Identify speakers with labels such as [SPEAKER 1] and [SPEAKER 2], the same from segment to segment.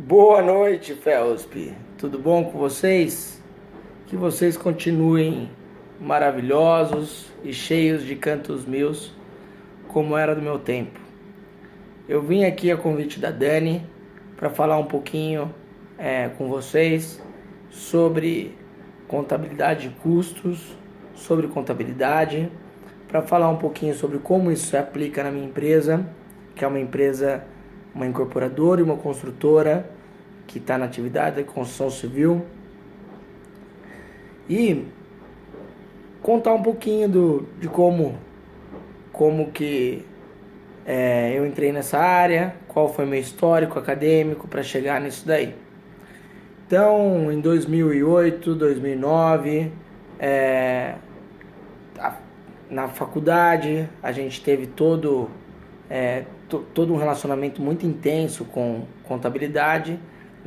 [SPEAKER 1] Boa noite, FEUSP. Tudo bom com vocês? Que vocês continuem maravilhosos e cheios de cantos meus, como era do meu tempo. Eu vim aqui a convite da Dani para falar um pouquinho com vocês sobre contabilidade de custos, sobre contabilidade, para falar um pouquinho sobre como isso se aplica na minha empresa, que é uma incorporadora e uma construtora que está na atividade de construção civil, e contar um pouquinho de como que eu entrei nessa área, qual foi meu histórico acadêmico para chegar nisso daí. Então, em 2008, 2009, na faculdade, a gente teve todo um relacionamento muito intenso com contabilidade,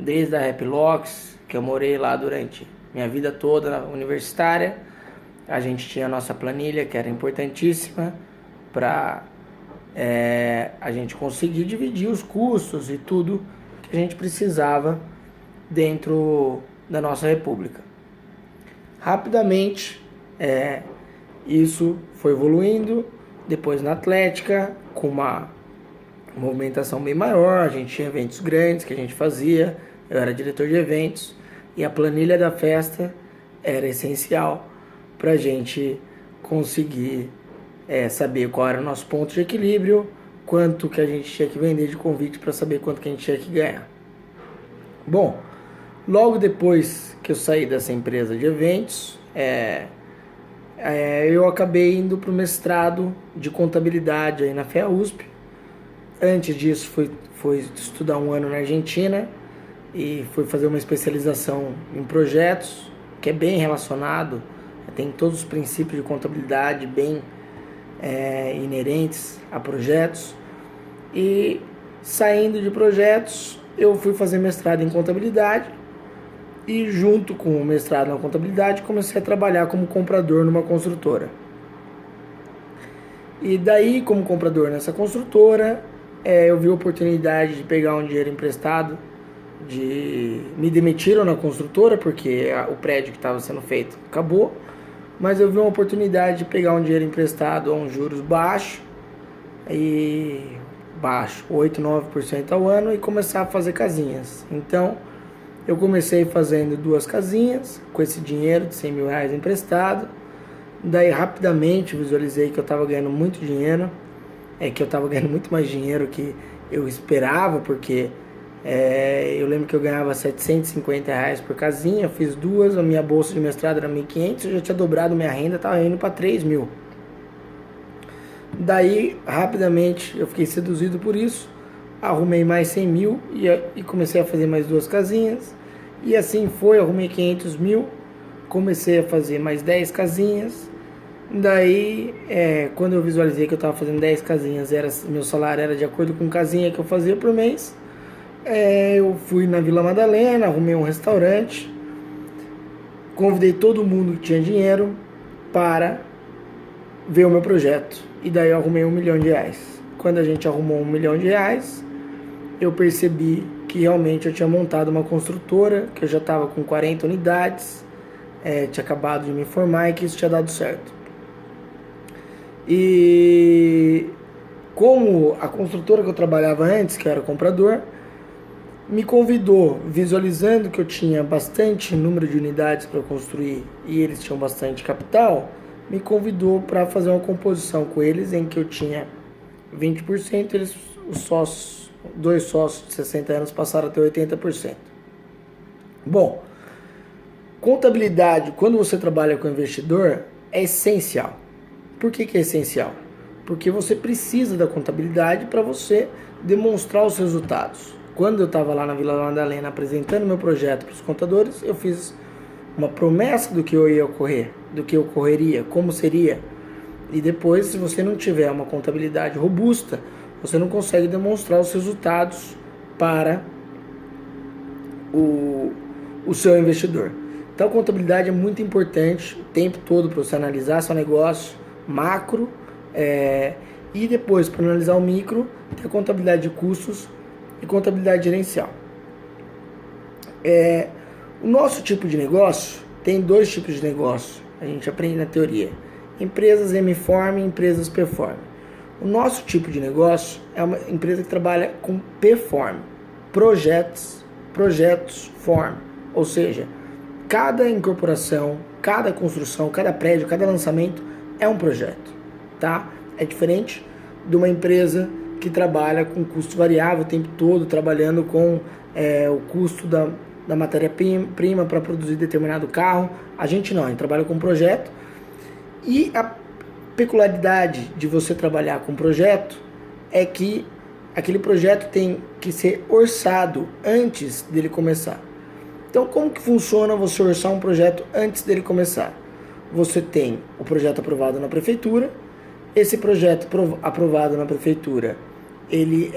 [SPEAKER 1] desde a Happylox, que eu morei lá durante minha vida toda universitária. A gente tinha a nossa planilha, que era importantíssima para a gente conseguir dividir os custos e tudo que a gente precisava dentro da nossa república. Rapidamente, isso foi evoluindo. Depois na Atlética, com uma movimentação bem maior, a gente tinha eventos grandes que a gente fazia, eu era diretor de eventos, e a planilha da festa era essencial para a gente conseguir saber qual era o nosso ponto de equilíbrio, quanto que a gente tinha que vender de convite para saber quanto que a gente tinha que ganhar. Bom, logo depois que eu saí dessa empresa de eventos, eu acabei indo para o mestrado de contabilidade aí na FEUSP. Antes disso, fui estudar um ano na Argentina e fui fazer uma especialização em projetos, que é bem relacionado, tem todos os princípios de contabilidade bem inerentes a projetos. E saindo de projetos, eu fui fazer mestrado em contabilidade. E junto com o mestrado na contabilidade, comecei a trabalhar como comprador numa construtora. E daí, como comprador nessa construtora, eu vi a oportunidade de pegar um dinheiro emprestado. Me demitiram na construtora, porque o prédio que estava sendo feito acabou. Mas eu vi uma oportunidade de pegar um dinheiro emprestado a uns juros baixos, 8, 9% ao ano, e começar a fazer casinhas. Então, eu comecei fazendo 2 casinhas com esse dinheiro de R$100 mil emprestado. Daí rapidamente visualizei que eu estava ganhando muito dinheiro, que eu estava ganhando muito mais dinheiro que eu esperava, porque eu lembro que eu ganhava R$750 por casinha, eu fiz 2, a minha bolsa de mestrado era R$1.500, eu já tinha dobrado minha renda, estava indo para R$3 mil. Daí rapidamente eu fiquei seduzido por isso, arrumei mais 100 mil e comecei a fazer mais 2 casinhas. E assim foi, arrumei 500 mil, comecei a fazer mais 10 casinhas. Daí, quando eu visualizei que eu estava fazendo 10 casinhas, meu salário era de acordo com casinha que eu fazia por mês. Eu fui na Vila Madalena, arrumei um restaurante, convidei todo mundo que tinha dinheiro para ver o meu projeto. E daí eu arrumei R$1 milhão. Quando a gente arrumou R$1 milhão, eu percebi que realmente eu tinha montado uma construtora, que eu já estava com 40 unidades, tinha acabado de me formar e que isso tinha dado certo. E como a construtora que eu trabalhava antes, que eu era comprador, me convidou, visualizando que eu tinha bastante número de unidades para construir e eles tinham bastante capital, me convidou para fazer uma composição com eles em que eu tinha 20%, os sócios, 2 sócios de 60 anos passaram a ter 80%. Bom, contabilidade, quando você trabalha com investidor, é essencial. Por que é essencial? Porque você precisa da contabilidade para você demonstrar os resultados. Quando eu estava lá na Vila Madalena apresentando meu projeto para os contadores, eu fiz uma promessa do que ia ocorrer, do que ocorreria, como seria. E depois, se você não tiver uma contabilidade robusta, você não consegue demonstrar os resultados para o seu investidor. Então, a contabilidade é muito importante o tempo todo para você analisar seu negócio macro, e depois, para analisar o micro, ter contabilidade de custos e contabilidade gerencial. O nosso tipo de negócio tem dois tipos de negócio, a gente aprende na teoria. Empresas M-Form e empresas P-Form. O nosso tipo de negócio é uma empresa que trabalha com P-Form, projetos form, ou seja, cada incorporação, cada construção, cada prédio, cada lançamento é um projeto, tá? É diferente de uma empresa que trabalha com custo variável o tempo todo, trabalhando com o custo da matéria-prima para produzir determinado carro. A gente não, a gente trabalha com projeto. E a peculiaridade de você trabalhar com projeto é que aquele projeto tem que ser orçado antes dele começar. Então, como que funciona você orçar um projeto antes dele começar? Você tem o projeto aprovado na prefeitura. Esse projeto aprovado na prefeitura, ele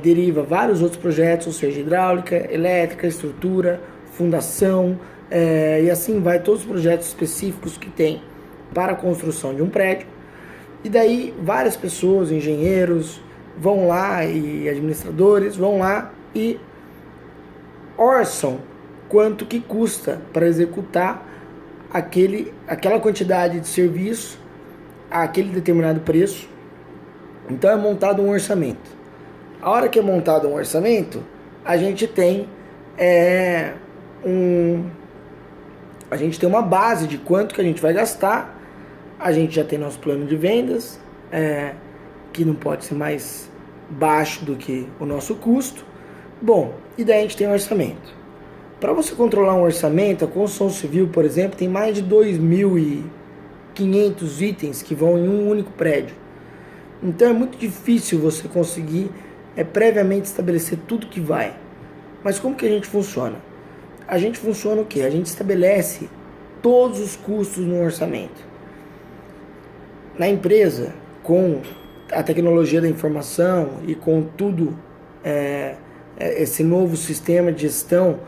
[SPEAKER 1] deriva vários outros projetos, ou seja, hidráulica, elétrica, estrutura, fundação, e assim vai, todos os projetos específicos que tem para a construção de um prédio. E daí várias pessoas, engenheiros, vão lá e administradores vão lá e orçam quanto que custa para executar aquela quantidade de serviço a aquele determinado preço. Então é montado um orçamento. A hora que é montado um orçamento, a gente tem uma base de quanto que a gente vai gastar. A gente já tem nosso plano de vendas, que não pode ser mais baixo do que o nosso custo. Bom, e daí a gente tem um orçamento. Para você controlar um orçamento, a construção civil, por exemplo, tem mais de 2.500 itens que vão em um único prédio. Então é muito difícil você conseguir previamente estabelecer tudo que vai. Mas como que a gente funciona? A gente funciona o quê? A gente estabelece todos os custos no orçamento. Na empresa, com a tecnologia da informação e com tudo, esse novo sistema de gestão,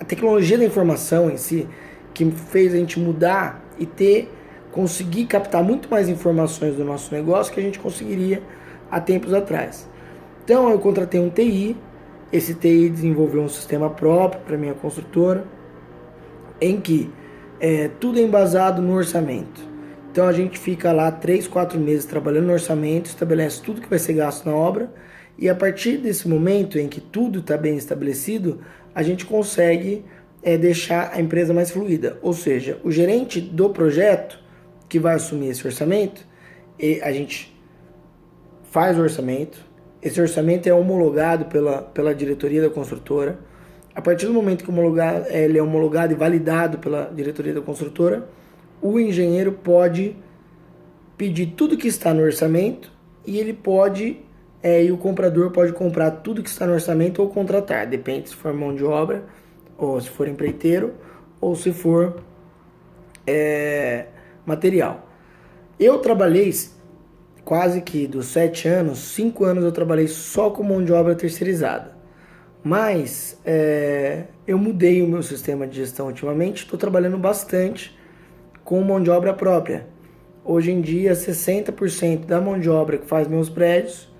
[SPEAKER 1] a tecnologia da informação em si, que fez a gente mudar e conseguir captar muito mais informações do nosso negócio que a gente conseguiria há tempos atrás. Então eu contratei um TI, esse TI desenvolveu um sistema próprio para minha construtora, em que tudo é embasado no orçamento. Então a gente fica lá 3, 4 meses trabalhando no orçamento, estabelece tudo que vai ser gasto na obra, e a partir desse momento em que tudo está bem estabelecido, a gente consegue deixar a empresa mais fluida. Ou seja, o gerente do projeto que vai assumir esse orçamento, a gente faz o orçamento, esse orçamento é homologado pela diretoria da construtora. A partir do momento que ele é homologado e validado pela diretoria da construtora, o engenheiro pode pedir tudo que está no orçamento e ele pode, e o comprador pode comprar tudo que está no orçamento ou contratar, depende se for mão de obra, ou se for empreiteiro, ou se for material. Eu trabalhei quase que dos 7 anos, 5 anos eu trabalhei só com mão de obra terceirizada. Mas eu mudei o meu sistema de gestão ultimamente, estou trabalhando bastante com mão de obra própria. Hoje em dia, 60% da mão de obra que faz meus prédios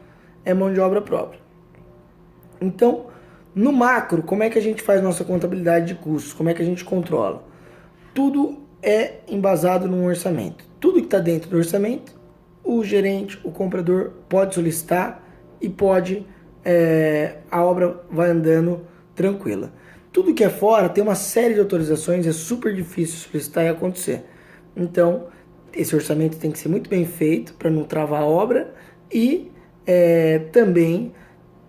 [SPEAKER 1] é mão de obra própria. Então, no macro, como é que a gente faz nossa contabilidade de custos? Como é que a gente controla? Tudo é embasado num orçamento. Tudo que está dentro do orçamento, o gerente, o comprador pode solicitar e a obra vai andando tranquila. Tudo que é fora tem uma série de autorizações, é super difícil solicitar e acontecer. Então, esse orçamento tem que ser muito bem feito para não travar a obra e também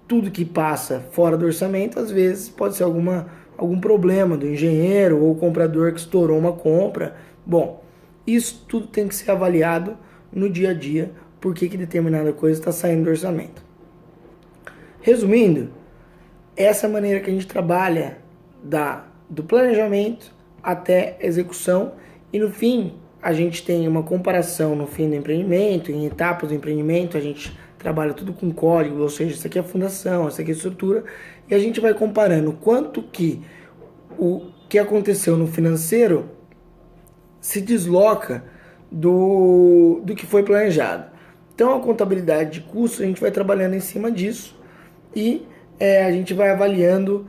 [SPEAKER 1] tudo que passa fora do orçamento, às vezes pode ser algum problema do engenheiro ou comprador que estourou uma compra. Bom, isso tudo tem que ser avaliado no dia a dia, por que determinada coisa está saindo do orçamento. Resumindo, essa é a maneira que a gente trabalha do planejamento até execução, e no fim a gente tem uma comparação no fim do empreendimento, em etapas do empreendimento, a gente trabalha tudo com código, ou seja, isso aqui é a fundação, isso aqui é a estrutura, e a gente vai comparando quanto que o que aconteceu no financeiro se desloca do que foi planejado. Então a contabilidade de custos a gente vai trabalhando em cima disso e a gente vai avaliando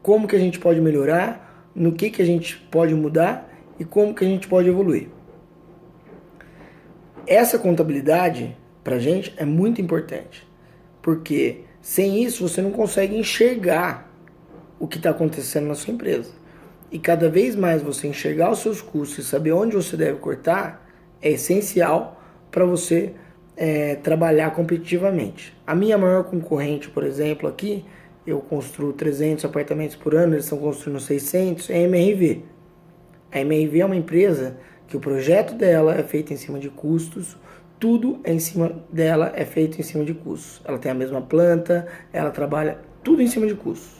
[SPEAKER 1] como que a gente pode melhorar, no que a gente pode mudar e como que a gente pode evoluir. Essa contabilidade para a gente é muito importante, porque sem isso você não consegue enxergar o que está acontecendo na sua empresa. E cada vez mais você enxergar os seus custos e saber onde você deve cortar é essencial para você trabalhar competitivamente. A minha maior concorrente, por exemplo, aqui, eu construo 300 apartamentos por ano, eles estão construindo 600, é a MRV. A MRV é uma empresa que o projeto dela é feito em cima de custos, tudo em cima dela é feito em cima de custos. Ela tem a mesma planta, ela trabalha tudo em cima de custos.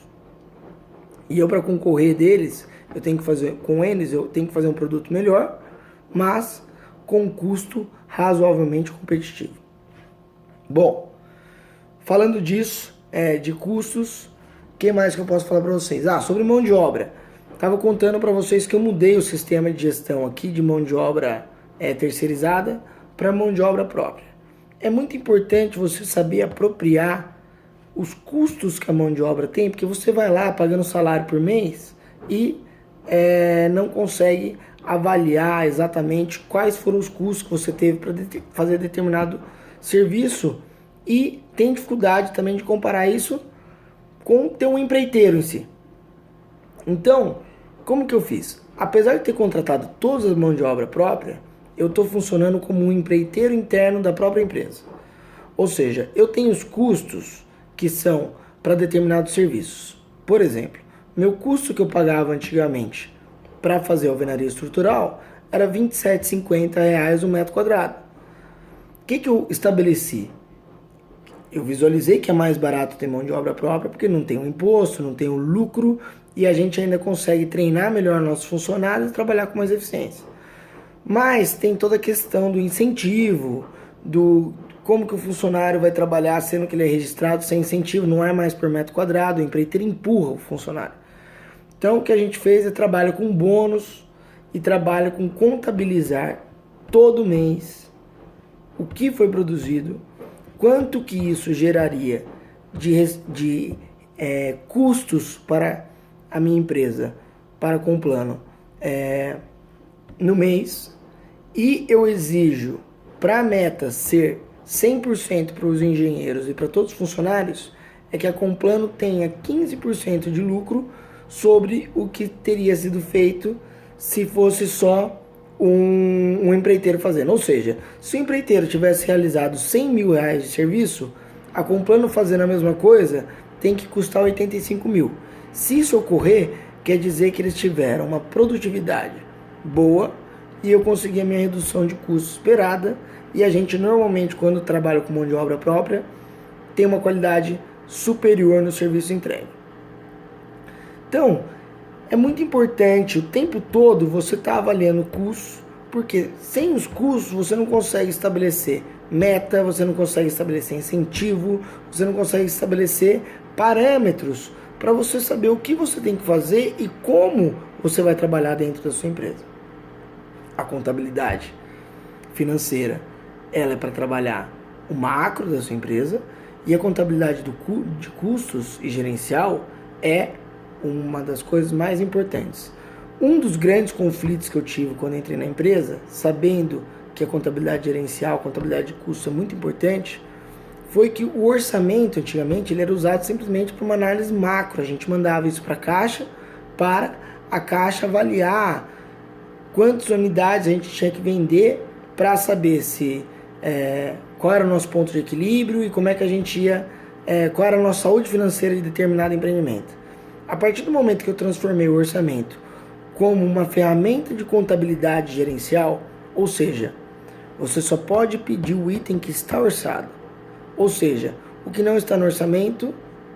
[SPEAKER 1] E eu, para concorrer deles, eu tenho que fazer um produto melhor, mas com um custo razoavelmente competitivo. Bom, falando disso, de custos, o que mais que eu posso falar para vocês? Sobre mão de obra. Estava contando para vocês que eu mudei o sistema de gestão aqui de mão de obra terceirizada para mão de obra própria. É muito importante você saber apropriar os custos que a mão de obra tem, porque você vai lá pagando salário por mês e não consegue avaliar exatamente quais foram os custos que você teve para fazer determinado serviço e tem dificuldade também de comparar isso com ter um empreiteiro em si. Então, como que eu fiz? Apesar de ter contratado todas as mãos de obra própria, eu estou funcionando como um empreiteiro interno da própria empresa. Ou seja, eu tenho os custos que são para determinados serviços. Por exemplo, meu custo que eu pagava antigamente para fazer alvenaria estrutural era R$ 27,50 o metro quadrado. O que eu estabeleci? Eu visualizei que é mais barato ter mão de obra própria porque não tem o imposto, não tem o lucro e a gente ainda consegue treinar melhor nossos funcionários e trabalhar com mais eficiência. Mas tem toda a questão do incentivo, do como que o funcionário vai trabalhar sendo que ele é registrado sem incentivo, não é mais por metro quadrado, o empreiteiro empurra o funcionário. Então o que a gente fez é trabalha com bônus e trabalha com contabilizar todo mês o que foi produzido, quanto que isso geraria de custos para a minha empresa, para com o plano no mês, e eu exijo para a meta ser 100% para os engenheiros e para todos os funcionários, é que a Complano tenha 15% de lucro sobre o que teria sido feito se fosse só um empreiteiro fazendo. Ou seja, se o empreiteiro tivesse realizado R$100 mil de serviço, a Complano fazendo a mesma coisa tem que custar 85 mil. Se isso ocorrer, quer dizer que eles tiveram uma produtividade boa e eu consegui a minha redução de custo esperada. E a gente normalmente, quando trabalha com mão de obra própria, tem uma qualidade superior no serviço entregue. Então, é muito importante o tempo todo você estar avaliando custos, porque sem os custos você não consegue estabelecer meta, você não consegue estabelecer incentivo, você não consegue estabelecer parâmetros para você saber o que você tem que fazer e como você vai trabalhar dentro da sua empresa. A contabilidade financeira, ela é para trabalhar o macro da sua empresa, e a contabilidade de custos e gerencial é uma das coisas mais importantes. Um dos grandes conflitos que eu tive quando entrei na empresa, sabendo que a contabilidade gerencial, a contabilidade de custos é muito importante, foi que o orçamento antigamente ele era usado simplesmente para uma análise macro. A gente mandava isso para a caixa avaliar quantas unidades a gente tinha que vender para saber qual era o nosso ponto de equilíbrio e como é que a gente ia, qual era a nossa saúde financeira de determinado empreendimento. A partir do momento que eu transformei o orçamento como uma ferramenta de contabilidade gerencial, ou seja, você só pode pedir o item que está orçado. Ou seja, o que não está no orçamento,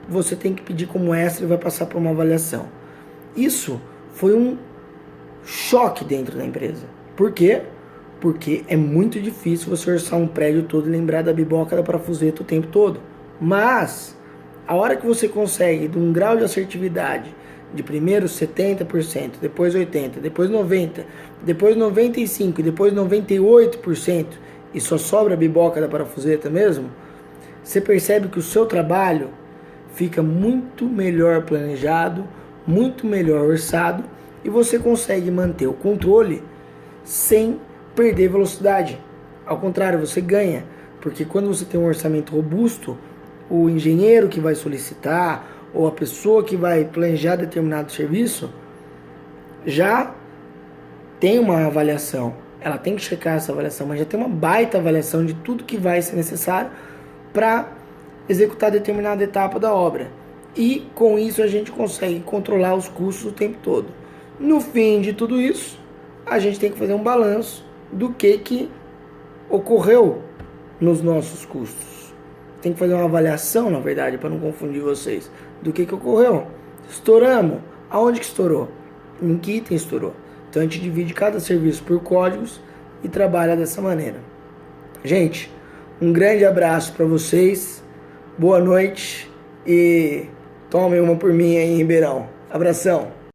[SPEAKER 1] você tem que pedir como extra e vai passar por uma avaliação. Isso foi um choque dentro da empresa. Por quê? Porque é muito difícil você orçar um prédio todo e lembrar da biboca da parafuseta o tempo todo. Mas, a hora que você consegue, de um grau de assertividade, de primeiro 70%, depois 80%, depois 90%, depois 95% e depois 98%, e só sobra a biboca da parafuseta mesmo, você percebe que o seu trabalho fica muito melhor planejado, muito melhor orçado e você consegue manter o controle sem perder velocidade. Ao contrário, você ganha, porque quando você tem um orçamento robusto, o engenheiro que vai solicitar ou a pessoa que vai planejar determinado serviço já tem uma avaliação. Ela tem que checar essa avaliação, mas já tem uma baita avaliação de tudo que vai ser necessário para executar determinada etapa da obra. E com isso a gente consegue controlar os custos o tempo todo. No fim de tudo isso, a gente tem que fazer um balanço do que ocorreu nos nossos custos. Tem que fazer uma avaliação, na verdade, para não confundir vocês, do que ocorreu. Estouramos. Aonde que estourou? Em que item estourou? Então a gente divide cada serviço por códigos e trabalha dessa maneira. Gente, um grande abraço para vocês, boa noite e tomem uma por mim aí em Ribeirão. Abração!